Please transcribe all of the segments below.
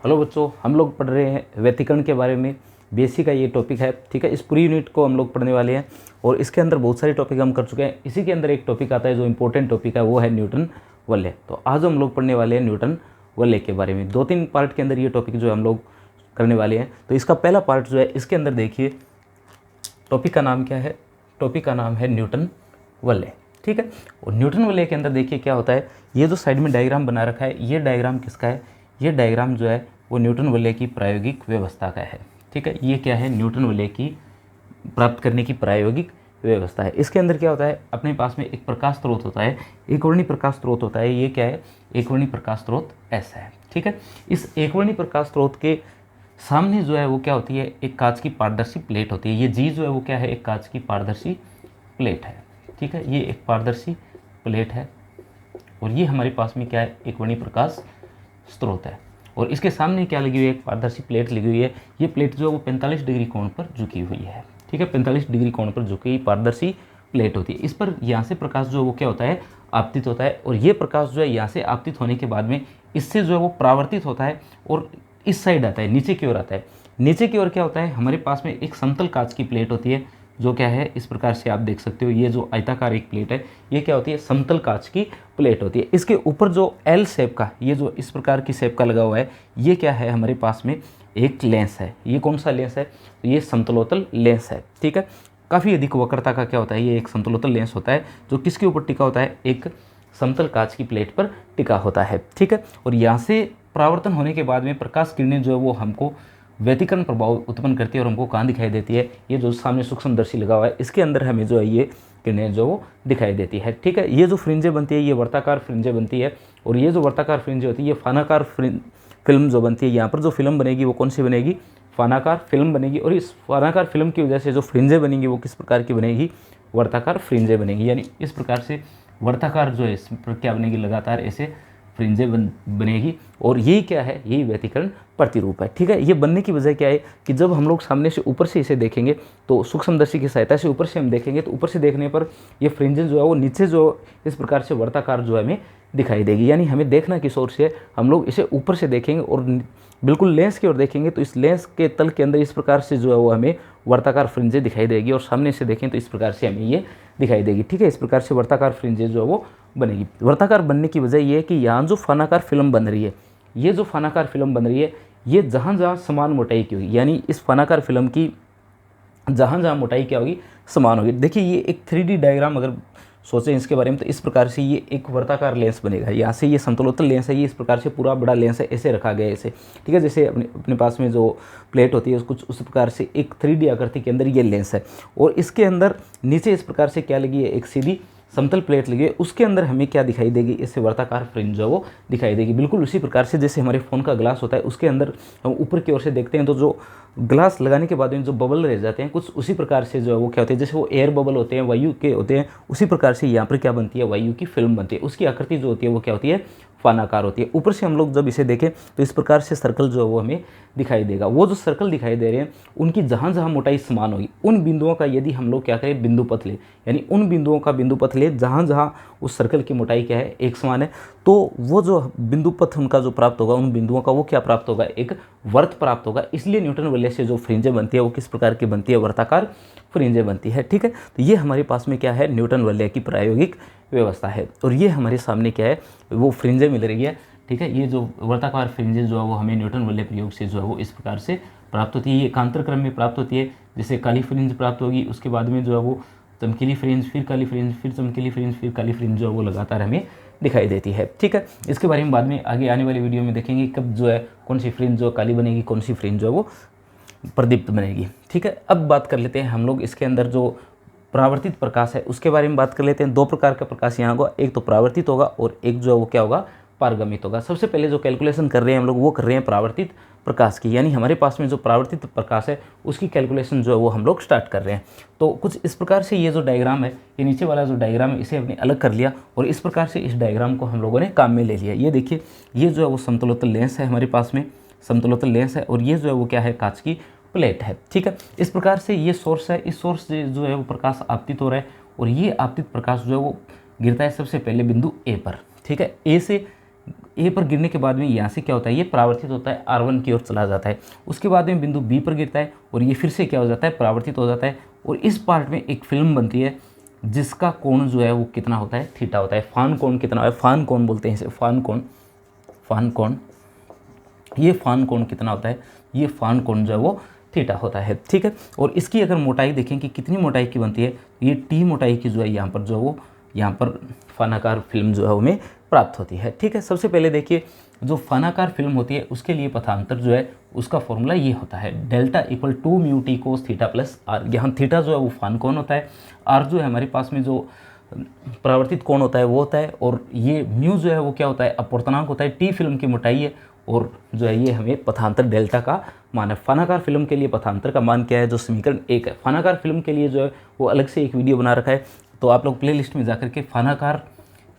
Hello बच्चों, हम लोग पढ़ रहे हैं व्यतिकरण के बारे में। बीएससी का ये टॉपिक है, ठीक है। इस पूरी यूनिट को हम लोग पढ़ने वाले हैं और इसके अंदर बहुत सारे टॉपिक हम कर चुके हैं। इसी के अंदर एक टॉपिक आता है जो इंपॉर्टेंट टॉपिक है, वो है न्यूटन वलय। तो आज हम लोग पढ़ने वाले हैं न्यूटन वलय के बारे में। 2-3 पार्ट के अंदर ये टॉपिक जो हम लोग करने वाले हैं। तो इसका पहला पार्ट जो है, इसके अंदर देखिए टॉपिक का नाम क्या है। टॉपिक का नाम है न्यूटन वलय, ठीक है। और न्यूटन वलय के अंदर देखिए क्या होता है। ये जो साइड में डायग्राम बना रखा है, ये डायग्राम किसका है? ये डायग्राम जो है वो न्यूटन वलय की प्रायोगिक व्यवस्था का है, ठीक है। ये क्या है? न्यूटन वलय की प्राप्त करने की प्रायोगिक व्यवस्था है। इसके अंदर क्या होता है, अपने पास में एक प्रकाश स्रोत होता है, एकवर्णी प्रकाश स्रोत होता है। ये क्या है? एकवर्णी प्रकाश स्रोत ऐसा है, ठीक है। इस एकवर्णी प्रकाश स्रोत के सामने जो है वो क्या होती है? एक कांच की पारदर्शी प्लेट होती है। ये जी जो है वो क्या है? एक कांच की पारदर्शी प्लेट है, ठीक है। ये एक पारदर्शी प्लेट है और ये हमारे पास में क्या है? एकवर्णी प्रकाश स्रोत है। और इसके सामने क्या लगी हुई है? एक पारदर्शी प्लेट लगी हुई है। ये प्लेट जो है वो 45 डिग्री कोण पर झुकी हुई है, ठीक है। 45 डिग्री कोण पर झुकी हुई पारदर्शी प्लेट होती है। इस पर यहाँ से प्रकाश जो है वो क्या होता है? आपतित होता है। और ये प्रकाश जो है यहाँ से आपतित होने के बाद में इससे जो है वो परावर्तित होता है और इस साइड आता है, नीचे की ओर आता है। नीचे की ओर क्या होता है? हमारे पास में एक समतल कांच की प्लेट होती है, जो क्या है इस प्रकार से आप देख सकते हो। ये जो आयताकार एक प्लेट है, ये क्या होती है? समतल कांच की प्लेट होती है। इसके ऊपर जो एल शेप का, ये जो इस प्रकार की शेप का लगा हुआ है, ये क्या है? हमारे पास में एक लेंस है। ये कौन सा लेंस है? तो ये समतलोत्तल लेंस है, ठीक है। काफ़ी अधिक वक्रता का क्या होता है? ये एक समतलोत्तल लेंस होता है, जो किसके ऊपर टिका होता है? एक समतल कांच की प्लेट पर टिका होता है, ठीक है। और यहाँ से परावर्तन होने के बाद में प्रकाश किरणें जो है वो हमको व्यतिकरण प्रभाव उत्पन्न करती है और हमको कहाँ दिखाई देती है? ये जो सामने सूक्ष्मदर्शी लगा हुआ है, इसके अंदर हमें जो है ये किरणें जो वो दिखाई देती है, ठीक है। ये जो फ्रिंजें बनती है, ये वर्ताकार फ्रिंजें बनती है। और ये जो वर्ताकार फ्रिंजें होती है, ये फानाकार फिल्म जो बनती है। यहाँ पर जो फिल्म बनेगी वो कौन सी बनेगी? फानाकार फिल्म बनेगी। और इस फानाकार फिल्म की वजह से जो फ्रिंजें बनेंगी वो किस प्रकार की बनेगी? वर्ताकार फ्रिंजें बनेगी। यानी इस प्रकार से वर्ताकार जो है इस पर क्या बनेगी? लगातार ऐसे फ्रिंजें बनेगी। और यही क्या है? यही व्यतिकरण प्रतिरूप है, ठीक है। ये बनने की वजह क्या है कि जब हम लोग सामने से ऊपर से इसे देखेंगे, तो सूक्ष्मदर्शी की सहायता से ऊपर से हम देखेंगे, तो ऊपर से देखने पर ये फ्रिंजें जो है वो नीचे जो इस प्रकार से वर्ताकार जो है हमें दिखाई देगी। यानी हमें देखना किस ओर से है? हम लोग इसे ऊपर से देखेंगे और बिल्कुल लेंस की ओर देखेंगे, तो इस लेंस के तल के अंदर इस प्रकार से जो है वो हमें वर्ताकार फ्रिंजें दिखाई देगी। और सामने से देखें तो इस प्रकार से हमें ये दिखाई देगी, ठीक है। इस प्रकार से वर्ताकार फ्रिंजें जो है वो बनेगी। वर्ताकार बनने की वजह ये है कि यहाँ जो फानाकार फिल्म बन रही है, ये जो फानाकार फिल्म बन रही है, ये जहाँ जहाँ समान मोटाई की होगी, यानी इस फानाकार फिल्म की जहाँ जहाँ मोटाई क्या होगी? समान होगी। देखिए ये एक 3D डायग्राम अगर सोचें इसके बारे में, तो इस प्रकार से ये एक वर्ताकार लेंस बनेगा। यहाँ से ये समतलोत्तल लेंस है, ये इस प्रकार से पूरा बड़ा लेंस है, ऐसे रखा गया है ऐसे, ठीक है। जैसे अपने पास में जो प्लेट होती है कुछ उस प्रकार से एक 3D आकृति के अंदर ये लेंस है। और इसके अंदर नीचे इस प्रकार से क्या लगी है? एक सीधी समतल प्लेट लगी है। उसके अंदर हमें क्या दिखाई देगी? इससे वर्ताकार फ्रिंज जो वो दिखाई देगी। बिल्कुल उसी प्रकार से जैसे हमारे फ़ोन का ग्लास होता है, उसके अंदर हम ऊपर की ओर से देखते हैं तो जो ग्लास लगाने के बाद में जो बबल रह जाते हैं, कुछ उसी प्रकार से जो है वो क्या होते हैं? जैसे वो एयर बबल होते हैं, वायु के होते हैं, उसी प्रकार से यहाँ पर क्या बनती है? वायु की फिल्म बनती है। उसकी आकृति जो होती है वो क्या होती है? फानाकार होती है। ऊपर से हम लोग जब इसे देखें तो इस प्रकार से सर्कल जो है वो हमें दिखाई देगा। वो जो सर्कल दिखाई दे रहे हैं, उनकी जहाँ जहाँ मोटाई समान होगी, उन बिंदुओं का यदि हम लोग क्या करें? बिंदु पथ ले, यानी उन बिंदुओं का बिंदु पथ ले जहाँ जहाँ उस सर्कल की मोटाई क्या है? एक समान है, तो वो जो बिंदु पथ उनका जो प्राप्त होगा, उन बिंदुओं का वो क्या प्राप्त होगा? एक वर्त प्राप्त होगा। इसलिए न्यूटन वलय से जो फ्रिंजें बनती है वो किस प्रकार की बनती है? वर्ताकार फ्रिंजें बनती है, ठीक है। तो ये हमारे पास में क्या है? न्यूटन वलय की प्रायोगिक व्यवस्था है। और ये हमारे सामने क्या है? वो फ्रिंजें मिल रही है, ठीक है। ये जो वर्ताकार फ्रिंजें जो है वो हमें न्यूटन वलय प्रयोग से जो है वो इस प्रकार से प्राप्त होती है। ये एकांतर क्रम में प्राप्त होती है। जैसे काली फ्रिंज प्राप्त होगी, उसके बाद में जो है वो चमकीली फ्रिंज, फिर काली फ्रिंज, फिर चमकीली फ्रिंज, फिर काली फ्रिंज जो है वो लगातार हमें दिखाई देती है, ठीक है। इसके बारे में बाद में आगे आने वाली वीडियो में देखेंगे कब जो है कौन सी फ्रिंज जो काली बनेगी, कौन सी फ्रिंज जो है वो प्रदीप्त बनेगी, ठीक है। अब बात कर लेते हैं हम लोग इसके अंदर जो परावर्तित प्रकाश है उसके बारे में बात कर लेते हैं। 2 प्रकार का प्रकाश यहाँ होगा, एक तो परावर्तित होगा और एक जो है वो क्या होगा? पारगमित होगा। सबसे पहले जो कैलकुलेशन कर रहे हैं हम लोग वो कर रहे हैं परावर्तित प्रकाश की, यानी हमारे पास में जो परावर्तित प्रकाश है उसकी कैलकुलेशन जो है वो हम लोग स्टार्ट कर रहे हैं। तो कुछ इस प्रकार से ये जो डायग्राम है, ये नीचे वाला जो डायग्राम है, इसे हमने अलग कर लिया और इस प्रकार से इस डायग्राम को हम लोगों ने काम में ले लिया। ये देखिए, ये जो है वो समतलोत्तल लेंस है, हमारे पास में समतलोत्तल लेंस है, और ये जो है वो क्या है? कांच की प्लेट है, ठीक है। इस प्रकार से ये सोर्स है, इस सोर्स से जो है वो प्रकाश आपतित हो रहा है और ये आपतित प्रकाश जो है वो गिरता है सबसे पहले बिंदु ए पर, ठीक है। ए से ए पर गिरने के बाद में यहाँ से क्या होता है, ये परावर्तित होता है R1 की ओर चला जाता है। उसके बाद में बिंदु बी पर गिरता है और ये फिर से क्या हो जाता है, परावर्तित हो जाता है। और इस पार्ट में एक फिल्म बनती है जिसका कोण जो है वो कितना होता है, थीटा होता है। फान कोण कितना है, फान कोण बोलते हैं इसे, फान कोण, फान कोण। ये फान कोण कितना होता है, ये फान कोण जो है वो थीटा होता है, ठीक है। और इसकी अगर मोटाई देखें कि कितनी मोटाई की बनती है, ये टी मोटाई की जो है यहाँ पर जो है वो, यहाँ पर फानाकार फिल्म जो है हमें प्राप्त होती है, ठीक है। सबसे पहले देखिए जो फानाकार फिल्म होती है उसके लिए पथांतर जो है उसका फॉर्मूला ये होता है, delta equal to mu t cos theta plus r. यहाँ थीटा जो है वो फान कोण होता है, आर जो है हमारे पास में जो परावर्तित कोण होता है वो होता है, और ये म्यू जो है वो क्या होता है, अपवर्तनांक होता है। टी फिल्म की मोटाई है और जो है ये हमें पथांतर डेल्टा का मान है। फानाकार फिल्म के लिए पथांतर का मान क्या है, जो समीकरण 1 है। फानाकार फिल्म के लिए जो है वो अलग से एक वीडियो बना रखा है, तो आप लोग प्ले लिस्ट में जाकर के फानाकार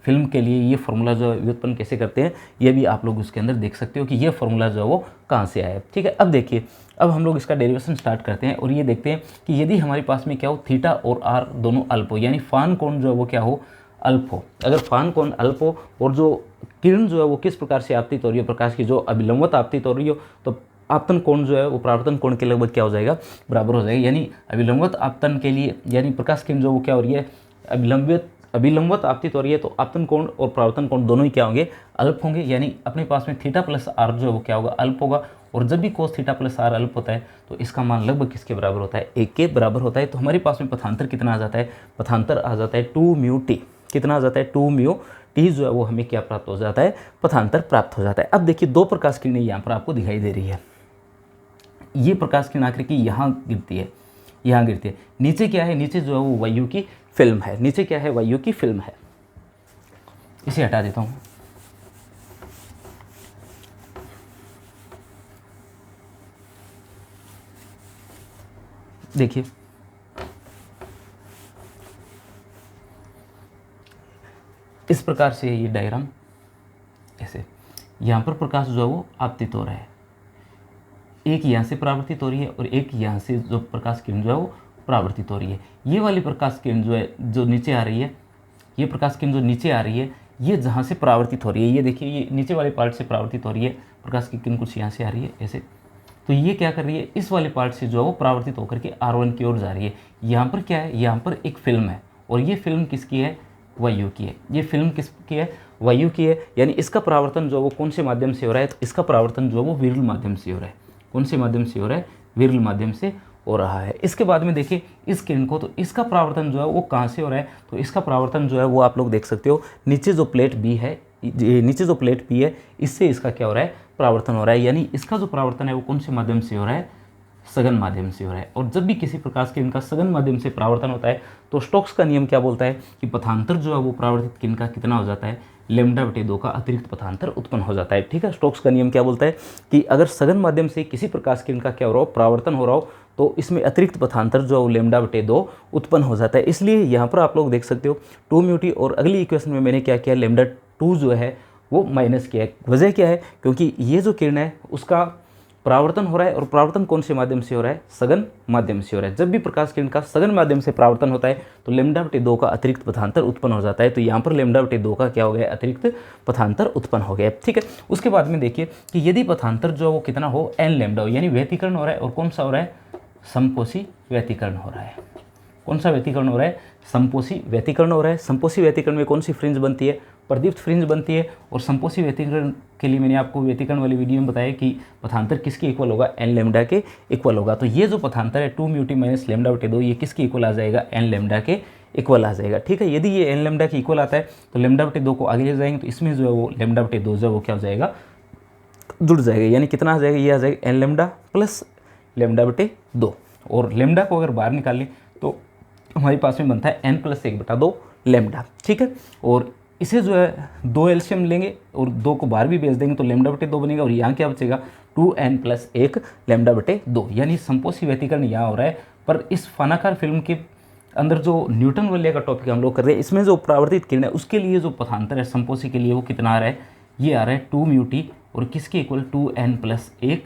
फिल्म के लिए ये फार्मूला जो है व्युत्पन्न कैसे करते हैं ये भी आप लोग उसके अंदर देख सकते हो कि ये फार्मूला जो है वो कहाँ से आया है, ठीक है। अब देखिए, अब हम लोग इसका डेरिवेशन स्टार्ट करते हैं और ये देखते हैं कि यदि हमारे पास में क्या हो, थीटा और आर दोनों अल्प हो, यानी फान कोण जो है वो क्या हो, अल्प हो। अगर फान कोण अल्प हो और जो किरण जो है वो किस प्रकार से आपतित हो रही है, प्रकाश की जो अभिलंबवत आपतित हो रही हो, तो आपतन कोण जो है वो परावर्तन कोण के लगभग क्या हो जाएगा, बराबर हो जाएगा। यानी अभिलंबवत आपतन के लिए, यानी प्रकाश किरण जो वो क्या हो रही है, अभिलंबवत आपतित हो रही है, तो आपतन कोण और परावर्तन कोण दोनों ही क्या होंगे, अल्प होंगे। यानी अपने पास में थीटा प्लस आर जो है वो क्या होगा, अल्प होगा। और जब भी कोस थीटा प्लस आर अल्प होता है तो इसका मान लगभग किसके बराबर होता है, 1 के बराबर होता है। तो हमारे पास में पथांतर कितना आ जाता है, पथांतर आ जाता है 2 म्यू टी। कितना आ जाता है, 2 म्यू टी जो है वो हमें क्या प्राप्त हो जाता है, पथांतर प्राप्त हो जाता है। अब देखिए दो प्रकाश किरणें यहाँ पर आपको दिखाई दे रही है। ये प्रकाश किरण आकर के यहाँ गिरती है, यहाँ गिरती है। नीचे क्या है, नीचे जो है वो वायु की फिल्म है। नीचे क्या है, वायु की फिल्म है। इसे हटा देता हूँ। देखिए इस प्रकार से ये डायग्राम, ऐसे यहाँ पर प्रकाश जो है वो आपतित हो रहा है, एक यहाँ से परावर्तित हो रही है और एक यहाँ से जो प्रकाश किरण जो है वो परावर्तित हो रही है। ये वाली प्रकाश किरण जो है जो नीचे आ रही है, ये प्रकाश किरण जो नीचे आ रही है, ये जहाँ से परावर्तित हो रही है, ये देखिए ये नीचे वाले पार्ट से परावर्तित हो रही है, प्रकाश की किरण कुछ यहाँ से आ रही है ऐसे। तो ये क्या कर रही है, इस वाले पार्ट से जो है वो परावर्तित होकर के R1 की ओर जा रही है। यहाँ पर क्या है, यहाँ पर एक फिल्म है और ये फिल्म किसकी है, वायु की है। ये फिल्म किसकी है, वायु की है। यानी इसका परावर्तन जो है वो कौन से माध्यम से हो रहा है, तो इसका परावर्तन जो है वो विरल माध्यम से हो रहा है। कौन से माध्यम से हो रहा है, विरल माध्यम से हो रहा है। इसके बाद में देखिए इस किरण को, तो इसका परावर्तन जो है वो कहाँ से हो रहा है, तो इसका परावर्तन जो है वो आप लोग देख सकते हो, नीचे जो प्लेट बी है, नीचे जो प्लेट बी है, इससे इसका क्या हो रहा है, परावर्तन हो रहा है। यानी इसका जो परावर्तन है वो कौन से माध्यम से हो रहा है, सघन माध्यम से हो रहा है। और जब भी किसी प्रकाश किरण का सघन माध्यम से परावर्तन होता है तो स्टोक्स का नियम क्या बोलता है कि पथांतर जो है वो परावर्तित किरण का कितना हो जाता है, λ/2 का अतिरिक्त पथांतर उत्पन्न हो जाता है, ठीक है। स्टोक्स का नियम क्या बोलता है कि अगर सघन माध्यम से किसी प्रकाश किरण का क्या हो रहा हो, परावर्तन हो रहा हो, तो इसमें अतिरिक्त पथांतर जो है λ/2 उत्पन्न हो जाता है। इसलिए यहाँ पर आप लोग देख सकते हो 2 म्यू टी, और अगली इक्वेशन में मैंने क्या किया, λ2 जो है वो माइनस किया है। वजह क्या है, क्योंकि ये जो किरण है उसका परावर्तन हो रहा है, और परावर्तन कौन से माध्यम से हो रहा है, सघन माध्यम से हो रहा है। जब भी प्रकाश किरण का सघन माध्यम से परावर्तन होता है तो λ/2 का अतिरिक्त पथांतर उत्पन्न हो जाता है। तो यहाँ पर λ/2 का क्या हो गया, अतिरिक्त पथांतर उत्पन्न हो गया, ठीक है। उसके बाद में देखिए कि यदि पथांतर जो है वो कितना हो, n हो, यानी व्यतिकरण हो रहा है, और कौन सा हो रहा है, समपोषी व्यतिकरण हो रहा है। कौन सा व्यतिकरण हो रहा है, समपोषी व्यतिकरण हो रहा है। समपोषी व्यतिकरण में कौन सी फ्रिंज बनती है, प्रदीप्त फ्रिंज बनती है। और समपोषी व्यतिकरण के लिए मैंने आपको व्यतिकरण वाली वीडियो में बताया कि पथांतर किसके इक्वल होगा, n के इक्वल होगा। तो ये जो पथांतर है 2 म्यू टी माइनस λ/2, ये किसके इक्वल आ जाएगा, n के इक्वल आ जाएगा, ठीक है। यदि ये n के इक्वल आता है तो λ/2 को आगे ले जाएंगे तो इसमें जो है वो λ/2 जो है वो क्या हो जाएगा, जुड़ जाएगा। यानी कितना आ जाएगा, ये आ जाएगा n प्लस λ/2। और लैम्डा को अगर बाहर निकाल लें तो हमारे पास में बनता है n+1/2 लैम्डा, ठीक है। और इसे जो है 2 एलसीएम लेंगे और 2 को बाहर भी भेज देंगे तो λ/2 बनेगा, और यहाँ क्या बचेगा, 2n+1 λ/2। यानी समपोषी व्यतिकरण यहाँ हो रहा है। पर इस फानाकार फिल्म के अंदर जो न्यूटन वलय का टॉपिक हम लोग कर रहे हैं, इसमें जो परावर्तित किरण है उसके लिए जो पथांतर है समपोषी के लिए वो कितना आ रहा है, ये आ रहा है 2 म्यू टी, और किसके इक्वल, 2n+1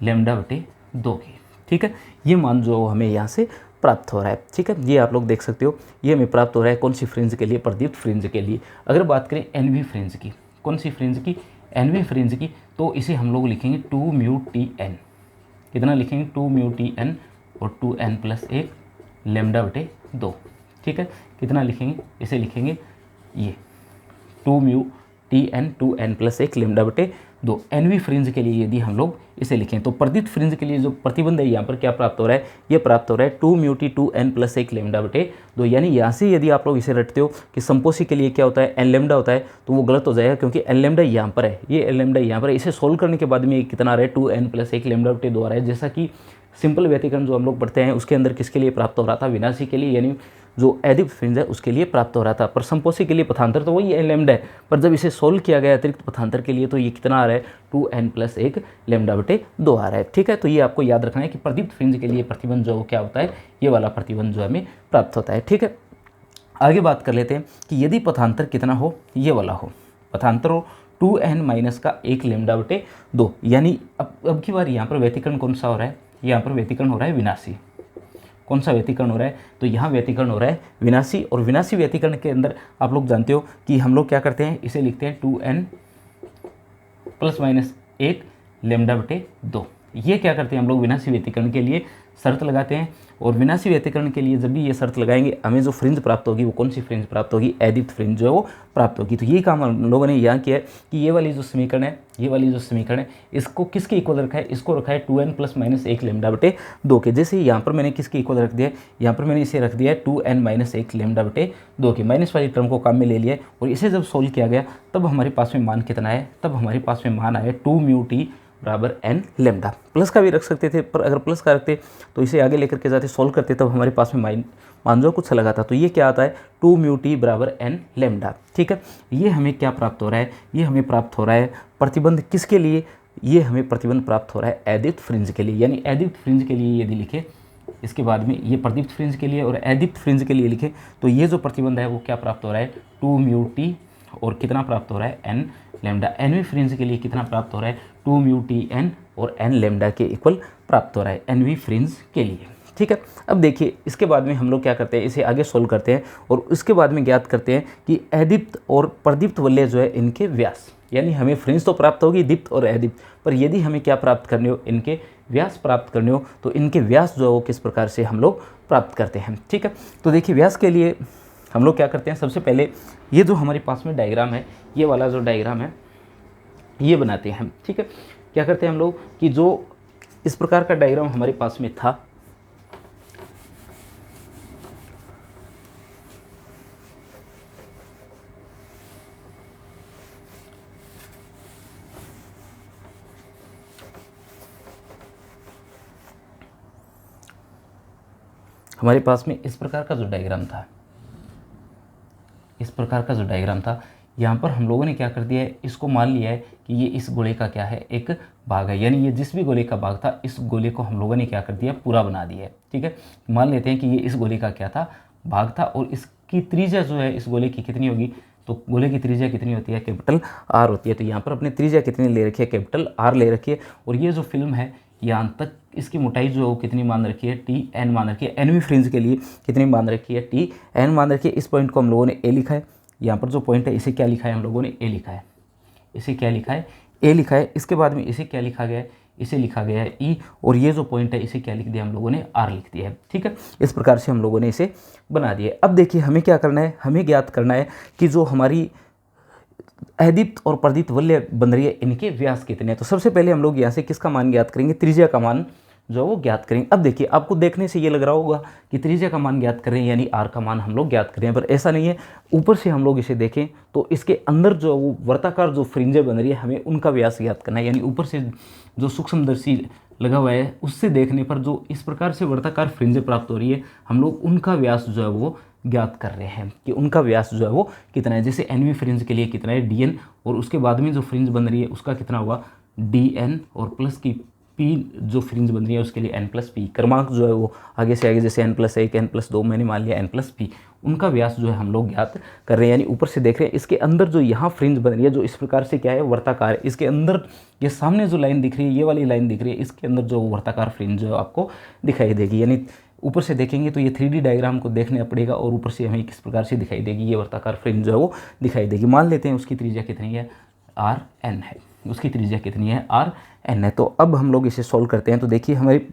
λ/2 के, ठीक है। ये मान जो हमें यहाँ से प्राप्त हो रहा है, ठीक है। ये आप लोग देख सकते हो, ये हमें प्राप्त हो रहा है कौन सी फ्रिंज के लिए, प्रदीप्त फ्रिंज के लिए। अगर बात करें एनवी फ्रिंज की, कौन सी फ्रिंज की, एनवी फ्रिंज की, तो इसे हम लोग लिखेंगे 2 म्यू टी एन। कितना लिखेंगे? 2 म्यू टी एन और 2n प्लस 1 लेमडा बटे 2। ठीक है, कितना लिखेंगे? इसे लिखेंगे ये 2 mu t n 2n plus 1 lambda बटे 2। एनवी फ्रिंज के लिए यदि हम लोग इसे लिखें तो प्रदीप्त फ्रिंज के लिए जो प्रतिबंध है यहाँ पर क्या प्राप्त हो रहा है? ये प्राप्त हो रहा है 2 mu T 2n plus 1 lambda बटे 2। यानी यहाँ से यदि आप लोग इसे रटते हो कि संपोषी के लिए क्या होता है? एन लेमडा होता है, तो वो गलत हो जाएगा, क्योंकि एन लेमडा यहाँ पर है, ये एन लेमडा यहाँ पर है। इसे सोल्व करने के बाद में ये कितना आ रहा है? 2n प्लस 1 लेमडा बटे 2 आ रहा है। जैसा कि सिंपल व्यतिकरण जो हम लोग पढ़ते हैं उसके अंदर किसके लिए प्राप्त हो रहा था? विनाशी के लिए, यानी जो एदिप्त फ्रिंज है उसके लिए प्राप्त हो रहा था। पर संपोषी के लिए पथांतर तो वही एन लेमडा है, पर जब इसे सोल्व किया गया अतिरिक्त पथांतर के लिए तो ये कितना आ रहा है? 2n प्लस 1 लेमडा बटे 2 आ रहा है। ठीक है, तो ये आपको याद रखना है कि प्रदीप्त फ्रिंज के लिए प्रतिबंध जो क्या होता है? ये वाला प्रतिबंध जो हमें प्राप्त होता है। ठीक है, आगे बात कर लेते हैं कि यदि पथांतर कितना हो? ये वाला हो, पथांतर हो 2n माइनस का 1 लेमडा बटे 2, यानी अब की बार यहाँ पर व्यतिकरण कौन सा हो रहा है? यहाँ पर व्यतिकरण हो रहा है विनाशी। कौन सा व्यतिकरण हो रहा है? तो यहाँ व्यतिकरण हो रहा है विनाशी। और विनाशी व्यतिकरण के अंदर आप लोग जानते हो कि हम लोग क्या करते हैं? इसे लिखते हैं 2n प्लस माइनस 1 लेमडा बटे 2। ये क्या करते हैं हम लोग? विनाशी व्यतिकरण के लिए शर्त लगाते हैं, और विनाशी व्यतिकरण के लिए जब भी ये शर्त लगाएंगे हमें जो फ्रिंज प्राप्त होगी वो कौन सी फ्रिंज प्राप्त होगी? एदिप्त फ्रिंज जो है वो प्राप्त होगी। तो ये काम हम लोगों ने यहाँ किया है कि ये वाली जो समीकरण है, ये वाली जो समीकरण है, इसको किसके इक्वल रखा है? इसको रखा है 2n प्लस माइनस 1 लेमडा बटे 2 के। जैसे यहाँ पर मैंने किसके इक्वल रख दिया है? यहाँ पर मैंने इसे रख दिया है 2n माइनस 1 लेमडा बटे 2 के। माइनस वाली टर्म को काम में ले लिया है, और इसे जब सोल्व किया गया तब हमारे पास में मान कितना है? तब हमारे पास में मान आया 2 म्यू टी बराबर n लेमडा। प्लस का भी रख सकते थे, पर अगर प्लस का रखते तो इसे आगे लेकर के जाते सोल्व करते तब हमारे पास में मान जो कुछ लगा था। तो ये क्या आता है? 2 म्यू टी बराबर n लेमडा। ठीक है, ये हमें क्या प्राप्त हो रहा है? ये हमें प्राप्त हो रहा है प्रतिबंध किसके लिए? ये हमें प्रतिबंध प्राप्त हो रहा है एदिप्त फ्रिंज के लिए। यानी एदिप्त फ्रिंज के लिए यदि लिखे, इसके बाद में ये प्रदीप्त फ्रिंज के लिए और एदिप्त फ्रिंज के लिए लिखे, तो ये जो प्रतिबंध है वो क्या प्राप्त हो रहा है? 2 म्यू टी और कितना प्राप्त हो रहा है? n lambda. एनवी फ्रिंज के लिए कितना प्राप्त हो रहा है? 2 म्यू टी एन और n लेमडा के इक्वल प्राप्त हो रहा है एनवी फ्रिंज के लिए। ठीक है, अब देखिए इसके बाद में हम लोग क्या करते हैं? इसे आगे सोल्व करते हैं और उसके बाद में ज्ञात करते हैं कि एदीप्त और प्रदीप्त वलय जो है इनके व्यास, यानी हमें फ्रिंज तो प्राप्त होगी दीप्त और एदीप्त, पर यदि हमें क्या प्राप्त करने हो? इनके व्यास प्राप्त करने हो, तो इनके व्यास जो है वो किस प्रकार से हम लोग प्राप्त करते हैं। ठीक है, तो देखिए व्यास के लिए हम लोग क्या करते हैं? सबसे पहले ये जो हमारे पास में डायग्राम है, ये वाला जो डायग्राम है ये बनाते हैं हम। ठीक है, क्या करते हैं हम लोग कि जो इस प्रकार का डायग्राम हमारे पास में था, हमारे पास में इस प्रकार का जो डायग्राम था, इस प्रकार का जो डायग्राम था, यहाँ पर हम लोगों ने क्या कर दिया है? इसको मान लिया है कि ये इस गोले का क्या है? एक भाग है, यानी ये जिस भी गोले का भाग था इस गोले को हम लोगों ने क्या कर दिया? पूरा बना दिया है। ठीक है, मान लेते हैं कि ये इस गोले का क्या था? भाग था, और इसकी त्रिज्या जो है इस गोले की कितनी होगी? तो गोले की त्रिज्या कितनी होती है? कैपिटल R होती है। तो यहाँ पर अपने त्रिज्या कितनी ले रखी है? कैपिटल R ले रखी है। और ये जो फिल्म है यहाँ तक इसकी मोटाई जो है वो कितनी मान रखी है? Tn मान रखी है। एनवी फ्रिंज के लिए कितनी मान रखी है? Tn मान रखी है। इस पॉइंट को हम लोगों ने A लिखा है, यहाँ पर जो पॉइंट है इसे क्या लिखा है? हम लोगों ने A लिखा है। इसे क्या लिखा है? A लिखा है। इसके बाद में इसे क्या लिखा गया है? इसे लिखा गया है E, और ये जो पॉइंट है इसे क्या लिख दिया हम लोगों ने? R लिख दिया है। ठीक है, इस प्रकार से हम लोगों ने इसे बना दिया। अब देखिए हमें क्या करना है? हमें ज्ञात करना है कि जो हमारी एदीप्त और प्रदीप्त वलय बन रही है इनके व्यास कितने हैं। तो सबसे पहले हम लोग यहाँ से किसका मान ज्ञात करेंगे? त्रिज्या का मान जो वो ज्ञात करेंगे। अब देखिए आपको देखने से ये लग रहा होगा कि त्रिज्या का मान ज्ञात कर रहे हैं, यानी R का मान हम लोग ज्ञात कर रहे हैं, पर ऐसा नहीं है। ऊपर से हम लोग इसे देखें तो इसके अंदर जो वो वर्ताकार जो फ्रिंजें बन रही है हमें उनका व्यास ज्ञात करना है, यानी ऊपर से जो सूक्ष्मदर्शी लगा हुआ है उससे देखने पर जो इस प्रकार से वर्ताकार फ्रिंजें प्राप्त हो रही है हम लोग उनका व्यास जो है वो ज्ञात कर रहे हैं कि उनका व्यास जो है वो कितना है। जैसे एनवी फ्रिंज के लिए कितना है? Dn, और उसके बाद में जो फ्रिंज बन रही है उसका कितना होगा? Dn, और प्लस की P जो फ्रिंज बन रही है उसके लिए n प्लस पी। क्रमांक जो है वो आगे से आगे, जैसे n+1 n+2 मैंने मान लिया n+p, उनका व्यास जो है हम लोग ज्ञात कर रहे हैं। यानी ऊपर से देख रहे हैं इसके अंदर जो यहाँ फ्रिंज बन रही है जो इस प्रकार से क्या है? वर्ताकार है। इसके अंदर ये सामने जो लाइन दिख रही है, ये वाली लाइन दिख रही है, इसके अंदर जो वर्ताकार फ्रिंज जो आपको दिखाई देगी। यानी ऊपर से देखेंगे तो ये 3D डायग्राम को देखना पड़ेगा, और ऊपर से हमें किस प्रकार से दिखाई देगी? ये वर्ताकार फ्रिंज जो है वो दिखाई देगी। मान लेते हैं उसकी त्रिज्या कितनी है? आर एन है, उसकी त्रिज्या कितनी है, आर एन है। तो अब हम लोग इसे सॉल्व करते हैं। तो देखिए हमारे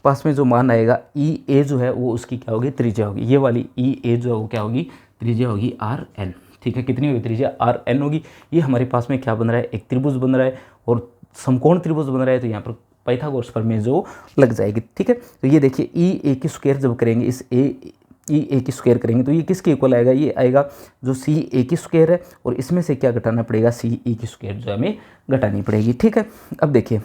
पास में जो मान आएगा ई ए जो है वो उसकी क्या होगी, त्रिज्या होगी। ये वाली ई ए जो है वो क्या होगी, त्रिज्या होगी आर एन। ठीक है, कितनी होगी त्रिज्या, आर एन होगी। ये हमारे पास में क्या बन रहा है, एक त्रिभुज बन रहा है और समकोण त्रिभुज बन रहा है। तो यहाँ पर पाइथागोरस प्रमेय जो लग जाएगी। ठीक है, तो ये देखिए ई ए की स्क्वायर जब करेंगे, इस ई ए की स्क्वायर करेंगे तो ये किसके इक्वल आएगा, ये आएगा जो सी ए की स्क्वायर है और इसमें से क्या घटाना पड़ेगा, सी ई की स्क्वायर जो हमें घटानी पड़ेगी। ठीक है, अब देखिए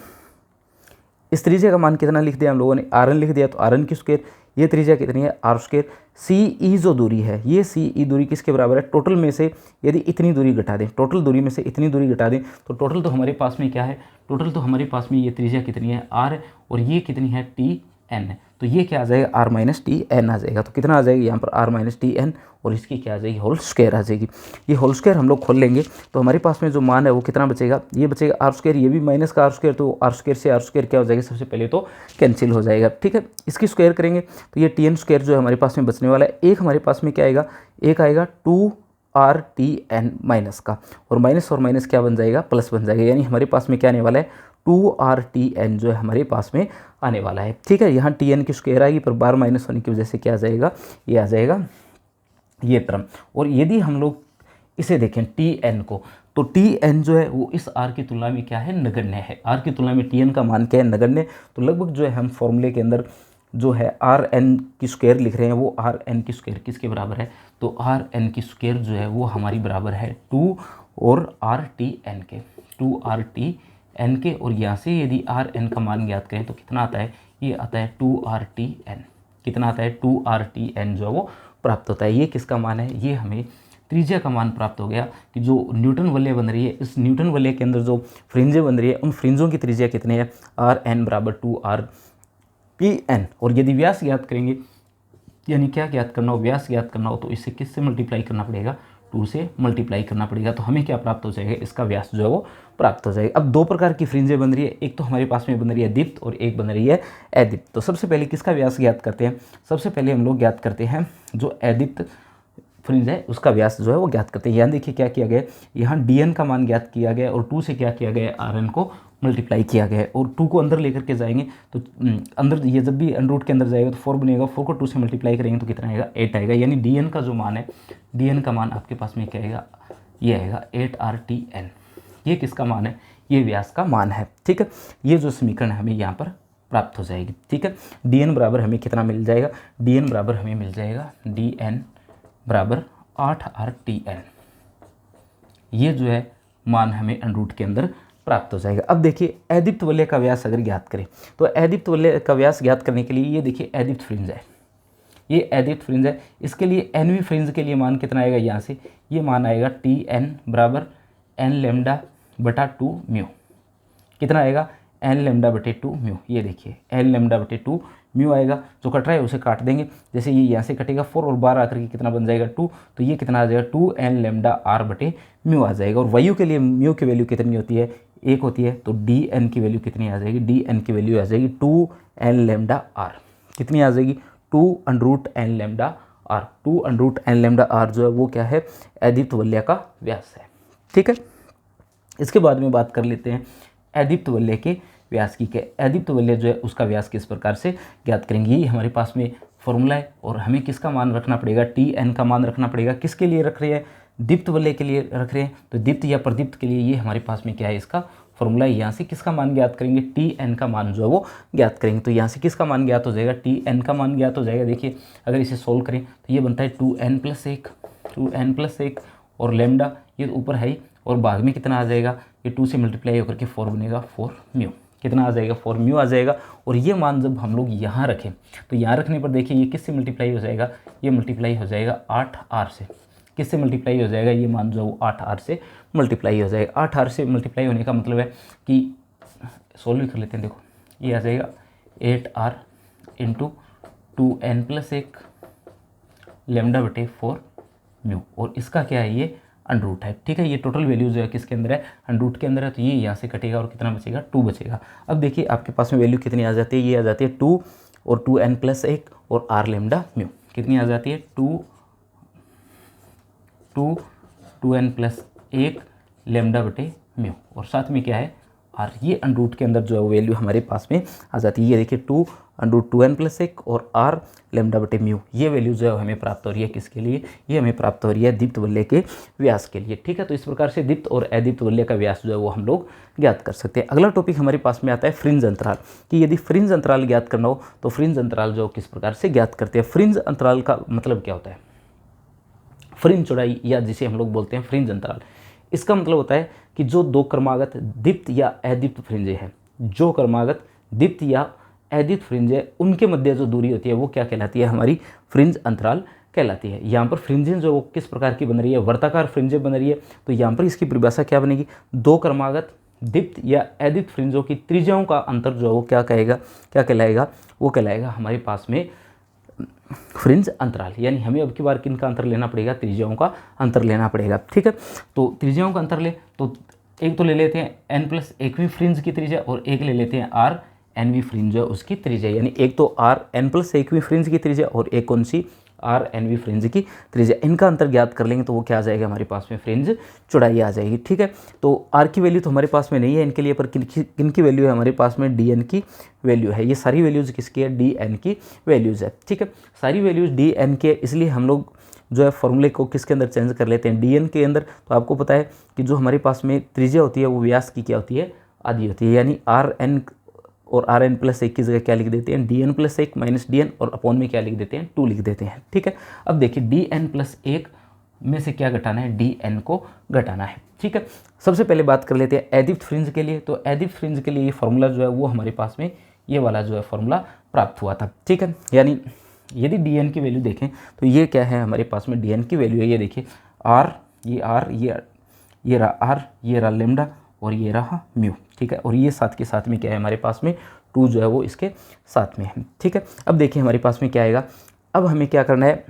इस त्रिज्या का मान कितना लिख दिया हम लोगों ने, आर एन लिख दिया। तो आर एन की स्क्वायर, ये त्रिज्या कितनी है, आर स्क्वायर। सी ई जो दूरी है, ये सी ई दूरी किसके बराबर है, टोटल में से यदि इतनी दूरी घटा दें, टोटल दूरी में से इतनी दूरी घटा दें तो टोटल तो हमारे पास में क्या है, टोटल तो हमारे पास में ये त्रिज्या कितनी है, आर है और ये कितनी है, टी एन है। तो ये क्या आ जाएगा, आर माइनस टी एन आ जाएगा। तो कितना आ जाएगा यहाँ पर, आर माइनस टी एन और इसकी क्या आ जाएगी, होल स्क्वायर आ जाएगी। ये होल स्क्वायर हम लोग खोल लेंगे तो हमारे पास में जो मान है वो कितना बचेगा, ये बचेगा आर स्क्वायर, ये भी माइनस का आर स्क्वायर। तो आर स्क्वायर से आर स्क्वायर क्या हो जाएगा, सबसे पहले तो कैंसिल हो जाएगा। ठीक है, इसकी स्क्वायर करेंगे तो ये टी एन स्क्वायर जो है हमारे पास में बचने वाला है। एक हमारे पास में क्या आएगा, एक आएगा two r t n minus का, और माइनस क्या बन जाएगा, प्लस बन जाएगा। यानी हमारे पास में क्या आने वाला है, टू आर टी एन जो है हमारे पास में आने वाला है। ठीक है, यहाँ टी एन की स्क्वायर आएगी पर बार माइनस होने की वजह से क्या आ जाएगा, ये आ जाएगा ये टर्म। और यदि हम लोग इसे देखें टी एन को, तो टी एन जो है वो इस आर की तुलना में क्या है, नगण्य है। आर की तुलना में टी एन का मान क्या है, नगण्य। तो लगभग जो है हम फॉर्मूले के अंदर जो है आर एन की स्क्वायर लिख रहे हैं, वो आर एन की स्क्वायर किसके बराबर है, तो आर एन की स्क्वायर जो है वो हमारी बराबर है टू और आर टी एन के, टू आर टी एन के। और यहाँ से यदि आर एन का मान ज्ञात करें तो कितना आता है, ये आता है टू आर टी एन। कितना आता है, टू आर टी एन जो है वो प्राप्त होता है। ये किसका मान है, ये हमें त्रिज्या का मान प्राप्त हो गया कि जो न्यूटन वलय बन रही है, इस न्यूटन वलय के अंदर जो फ्रिंजें बन रही है उन फ्रिंजों की त्रिज्या कितनी है, आर एन बराबर टू आर पी एन। और यदि व्यास ज्ञात करेंगे, यानी क्या ज्ञात करना हो, व्यास ज्ञात करना हो, तो इससे किससे मल्टीप्लाई करना पड़ेगा, टू से मल्टीप्लाई करना पड़ेगा। तो हमें क्या प्राप्त हो जाएगा, इसका व्यास जो है वो प्राप्त हो जाएगा। अब दो प्रकार की फ्रिंजें बन रही है, एक तो हमारे पास में बन रही है दीप्त और एक बन रही है अदीप्त। तो सबसे पहले किसका व्यास ज्ञात करते हैं, सबसे पहले हम लोग ज्ञात करते हैं जो अदीप्त फ्रिंज है उसका व्यास जो है वो ज्ञात करते हैं। यहाँ देखिए क्या किया गया, यहाँ डी एन का मान ज्ञात किया गया और टू से क्या किया गया, आर एन को मल्टीप्लाई किया गया है। और टू को अंदर लेकर के जाएंगे तो अंदर ये जब भी अंडर रूट के अंदर जाएगा तो 4 बनेगा, 4 को 2 से मल्टीप्लाई करेंगे तो कितना आएगा, 8 आएगा। यानी डी एन का जो मान है, डी एन का मान आपके पास में क्या आएगा, ये आएगा 8 आर टी एन। ये किसका मान है, ये व्यास का मान है। ठीक है, ये जो समीकरण हमें यहाँ पर प्राप्त हो जाएगी। ठीक है, डी एन बराबर हमें कितना मिल जाएगा, डी एन बराबर हमें मिल जाएगा, डी एन बराबर 8 आर टी एन। ये जो है मान हमें अंडर रूट के अंदर प्राप्त हो जाएगा। अब देखिए अदीप्त वलय का व्यास अगर ज्ञात करें तो अदीप्त वलय का व्यास ज्ञात करने के लिए ये देखिए अदीप्त फ्रिंज है, ये अदीप्त फ्रिंज है। इसके लिए एनवी फ्रिंज के लिए मान कितना आएगा, यहाँ से ये मान आएगा टी एन बराबर एन लेमडा बटा 2 म्यू। कितना आएगा, एन लेमडा बटे 2 म्यू। ये देखिए एन लेमडा बटे 2 म्यू आएगा, जो कट रहा है उसे काट देंगे। जैसे ये यहाँ से कटेगा 4 और 12 आकर के कितना बन जाएगा 2, तो ये कितना आ जाएगा 2 एन लेमडा आर बटे म्यू आ जाएगा। और वायु के लिए म्यू की वैल्यू कितनी होती है, 1 होती है। तो डी एन की वैल्यू कितनी आ जाएगी, डी एन की वैल्यू आ जाएगी 2 एन लेमडा आर। कितनी आ जाएगी, 2 under root n lambda r. 2 under root n lambda r जो है वो क्या है, अदीप्त वलय का व्यास है। ठीक है, इसके बाद में बात कर लेते हैं अदीप्त वलय के व्यास की। के अदीप्त वलय जो है उसका व्यास किस प्रकार से ज्ञात करेंगे, ये हमारे पास में फॉर्मूला है। और हमें किसका मान रखना पड़ेगा, टी एन का मान रखना पड़ेगा। किसके लिए रख रहे हैं, दीप्त वलय के लिए रख रहे हैं। तो दीप्त या प्रदीप्त के लिए ये हमारे पास में क्या है, इसका फॉर्मूला है। यहाँ से किसका मान ज्ञात करेंगे, टी एन का मान जो है वो ज्ञात करेंगे। तो यहाँ से किसका मान ज्ञात हो जाएगा, टी एन का मान ज्ञात हो जाएगा। देखिए अगर इसे सोल्व करें तो ये बनता है 2n + 1 और लेमडा ये ऊपर है ही, और बाद में कितना आ जाएगा, ये 2 से मल्टीप्लाई होकर के 4 बनेगा, 4 म्यू। कितना आ जाएगा, 4 म्यू आ जाएगा। और ये मान जब हम लोग यहाँ रखें तो यहाँ रखने पर देखिए ये किससे मल्टीप्लाई हो जाएगा, ये मल्टीप्लाई हो जाएगा 8r से। किससे मल्टीप्लाई हो जाएगा, ये मान जो 8r से मल्टीप्लाई हो जाएगा। 8r से मल्टीप्लाई होने का मतलब है कि सोल्व कर लेते हैं। देखो ये आ जाएगा 8r इंटू 2n + 1 लेमडा बटे 4 म्यू। और इसका क्या है, ये अंडर रूट है। ठीक है, ये टोटल वैल्यू जो है किसके अंदर है, अंडर रूट के अंदर है। तो ये यहाँ से कटेगा और कितना बचेगा, 2 बचेगा। अब देखिए आपके पास में वैल्यू कितनी आ जाती है, ये आ जाती है 2 और 2n + 1 और r लेमडा म्यू। कितनी आ जाती है, 2n + 1 लेमडा बटे म्यू, और साथ में क्या है आर। ये अंडर रूट के अंदर जो है वो वैल्यू हमारे पास में आ जाती है। ये देखिए 2 अंडर रूट 2n+1 और r लैम्डा बटे म्यू, ये वैल्यू जो है हमें प्राप्त हो रही है किसके लिए, ये हमें प्राप्त हो रही है दीप्त वलय के व्यास के लिए। ठीक है, तो इस प्रकार से दीप्त और अदीप्त वलय का व्यास जो है वो हम लोग ज्ञात कर सकते हैं। अगला टॉपिक हमारे पास में आता है फ्रिंज अंतराल, कि यदि फ्रिंज अंतराल ज्ञात करना हो तो फ्रिंज अंतराल जो किस प्रकार से ज्ञात करते हैं। फ्रिंज अंतराल का मतलब क्या होता है, फ्रिंज चौड़ाई या जिसे हम लोग बोलते हैं फ्रिंज अंतराल, इसका मतलब होता है कि जो दो क्रमागत दीप्त या अदीप्त फ्रिंजें हैं, जो क्रमागत दीप्त या अदीप्त फ्रिंज है उनके मध्य जो दूरी होती है वो क्या कहलाती है, हमारी फ्रिंज अंतराल कहलाती है। यहाँ पर फ्रिंजें जो वो किस प्रकार की बन रही है, वर्ताकार फ्रिंजें बन रही है। तो यहाँ पर इसकी परिभाषा क्या बनेगी, दो क्रमागत दीप्त या अदीप्त फ्रिंजों की त्रिज्याओं का अंतर जो है वो क्या कहलाएगा, वो कहलाएगा हमारे पास में फ्रिंज अंतराल। यानी हमें अब की बार किन का अंतर लेना पड़ेगा, त्रिज्याओं का अंतर लेना पड़ेगा। ठीक है, तो त्रिज्याओं का अंतर ले तो एक तो ले लेते हैं n+1वीं फ्रिंज की त्रिज्या और एक ले लेते हैं Rnवीं फ्रिंज है उसकी त्रिज्या। यानी एक तो Rn+1वीं फ्रिंज की त्रिज्या और एक कौन सी, Rnवीं फ्रिंज की त्रिज्या। इनका अंतर ज्ञात कर लेंगे तो वो क्या आ जाएगा, हमारे पास में फ्रिंज चौड़ाई आ जाएगी। ठीक है, तो R की वैल्यू तो हमारे पास में नहीं है इनके लिए, पर किन की वैल्यू है, हमारे पास में Dn की वैल्यू है। ये सारी वैल्यूज़ किसकी है, Dn की वैल्यूज़ है। ठीक है, सारी वैल्यूज़ Dn के, इसलिए हम लोग जो है फॉर्मूले को किसके अंदर चेंज कर लेते हैं, Dn के अंदर। तो आपको पता है कि जो हमारे पास में त्रिज्या होती है वो व्यास की क्या होती है, आधी होती है। यानी Rn और Rn+1 की जगह क्या लिख देते हैं, Dn+1 माइनस Dn, और अपॉन में क्या लिख देते हैं, 2 लिख देते हैं। ठीक है, अब देखिए Dn+1 में से क्या घटाना है, Dn को घटाना है। ठीक है, सबसे पहले बात कर लेते हैं अदीप्त फ्रिंज के लिए। तो अदीप्त फ्रिंज के लिए ये फॉर्मूला जो है वो हमारे पास में ये वाला जो है फॉर्मूला प्राप्त हुआ था। ठीक है, यानी यदि Dn की वैल्यू देखें तो ये क्या है, हमारे पास में Dn की वैल्यू है, ये देखिए R, ये रहा R, ये रहा लैम्डा और ये रहा म्यू। ठीक है, और ये साथ के साथ में क्या है, हमारे पास में 2 जो है वो इसके साथ में है। ठीक है, अब देखिए हमारे पास में क्या आएगा, अब हमें क्या करना है,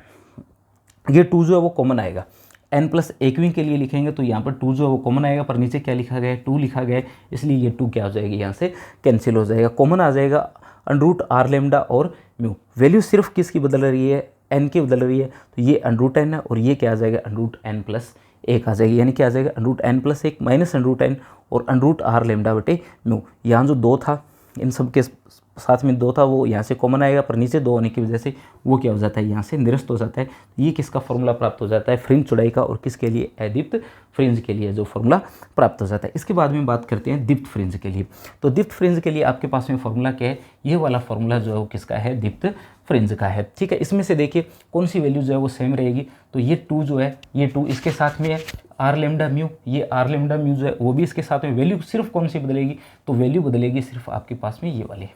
ये 2 जो है वो कॉमन आएगा। n+1वीं के लिए लिखेंगे तो यहाँ पर 2 जो है वो कॉमन आएगा, पर नीचे क्या लिखा गया है, 2 लिखा गया है, इसलिए ये 2 क्या हो जाएगी, यहाँ से कैंसिल हो जाएगा, कॉमन आ जाएगा √r लैम्डा और म्यू। वैल्यू सिर्फ किसकी बदल रही है, n की बदल रही है, तो ये √n है और ये क्या आ जाएगा, √n+1 आ जाएगी। यानी क्या आ जाएगा, √n+1 माइनस √n और √r लैम्डा बटे म्यू। यहाँ जो 2 था, इन सब के साथ में 2 था, वो यहाँ से कॉमन आएगा, पर नीचे 2 होने की वजह से वो क्या हो जाता है, यहाँ से निरस्त हो जाता है। ये किसका फॉर्मूला प्राप्त हो जाता है, फ्रिंज चौड़ाई का, और किसके लिए, अदीप्त फ्रिंज के लिए जो फॉर्मूला प्राप्त हो जाता है। इसके बाद में बात करते हैं दीप्त फ्रिंज के लिए। तो दीप्त फ्रिंज के लिए आपके पास में फॉर्मूला क्या है, ये वाला फॉर्मूला जो है वो किसका है, दीप्त फ्रिंज का है। ठीक है, इसमें से देखिए कौन सी वैल्यू जो है वो सेम रहेगी, तो ये 2 जो है, ये 2 इसके साथ में है, R लैम्डा म्यू, ये R लैम्डा म्यू जो है वो भी इसके साथ में, वैल्यू सिर्फ कौन सी बदलेगी, तो वैल्यू बदलेगी सिर्फ आपके पास में ये वाली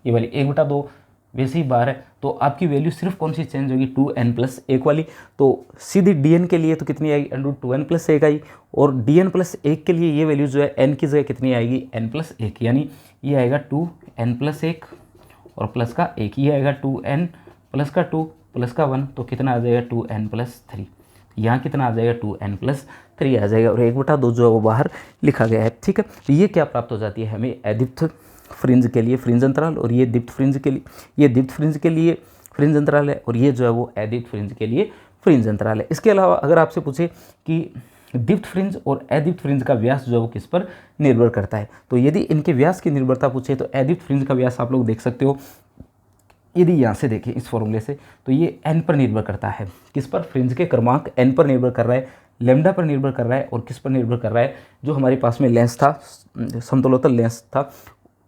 1/2 वैसे ही बाहर है, तो आपकी वैल्यू सिर्फ कौन सी चेंज होगी, 2n+1 वाली। तो सीधी Dn के लिए तो कितनी आएगी, √2n+1 आई, और Dn+1 के लिए ये वैल्यू जो है n की जगह कितनी आएगी, n+1, यानी ये आएगा 2n+1 और प्लस का 1, ये आएगा 2n प्लस का 2 प्लस का 1, तो कितना आ जाएगा 2n+3। यहाँ कितना आ जाएगा, 2n+3 आ जाएगा, और 1/2 जो है वो बाहर लिखा गया है। ठीक है, तो ये क्या प्राप्त हो जाती है हमें, अदीप्त फ्रिंज के लिए फ्रिंज अंतराल, और ये दीप्त फ्रिंज के लिए, ये दीप्त फ्रिंज के लिए फ्रिंज अंतराल है, और ये जो है वो अदीप्त फ्रिंज के लिए फ्रिंज अंतराल है। इसके अलावा अगर आपसे पूछे कि दीप्त फ्रिंज और अदीप्त फ्रिंज का व्यास जो है वो किस पर निर्भर करता है, तो यदि इनके व्यास की निर्भरता पूछे तो अदीप्त फ्रिंज का व्यास आप लोग देख सकते हो, यदि यहाँ से देखें इस फॉर्मूले से, तो ये n पर निर्भर करता है, किस पर, फ्रिंज के क्रमांक n पर निर्भर कर रहा है, लैम्डा पर निर्भर कर रहा है, और किस पर निर्भर कर रहा है, जो हमारे पास में लेंस था, समतलोत्तल लेंस था,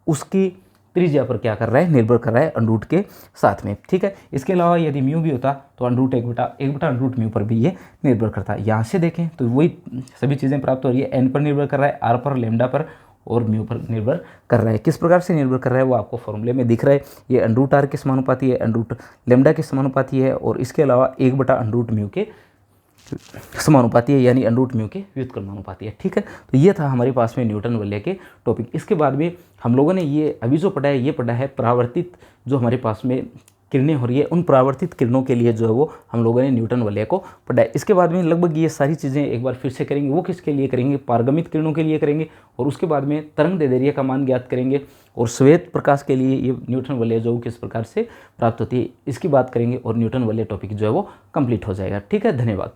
उसकी त्रिज्या पर क्या कर रहा है, निर्भर कर रहा है √ के साथ में। ठीक है, इसके अलावा यदि म्यू भी होता तो √1/1 म्यू पर भी ये निर्भर करता है। यहाँ से देखें तो वही सभी चीज़ें प्राप्त हो रही है, n पर निर्भर कर रहा है, r पर, लैम्डा पर और म्यू पर निर्भर कर रहा है। किस प्रकार से निर्भर कर रहा है वो आपको फॉर्मूले में दिख रहा है, ये √r के समानुपाती है, √λ के समानुपाती है, और इसके अलावा 1/√μ के समानुपाती है, यानी √μ के व्युत्क्रमानुपाती है। ठीक है, तो ये था हमारे पास में न्यूटन वलय के टॉपिक। इसके बाद में हम लोगों ने ये अभी जो पढ़ा है, ये पढ़ा है परावर्तित जो हमारे पास में किरणें हो रही है, उन परावर्तित किरणों के लिए जो है वो हम लोगों ने न्यूटन वलय को पढ़ा है। इसके बाद में लगभग ये सारी चीज़ें एक बार फिर से करेंगे, वो किसके लिए करेंगे, पारगमित किरणों के लिए करेंगे, और उसके बाद में तरंग दैर्ध्य का मान ज्ञात करेंगे, और श्वेत प्रकाश के लिए ये न्यूटन वलय जो किस प्रकार से प्राप्त होती है इसकी बात करेंगे, और न्यूटन वलय टॉपिक जो है वो कंप्लीट हो जाएगा। ठीक है, धन्यवाद।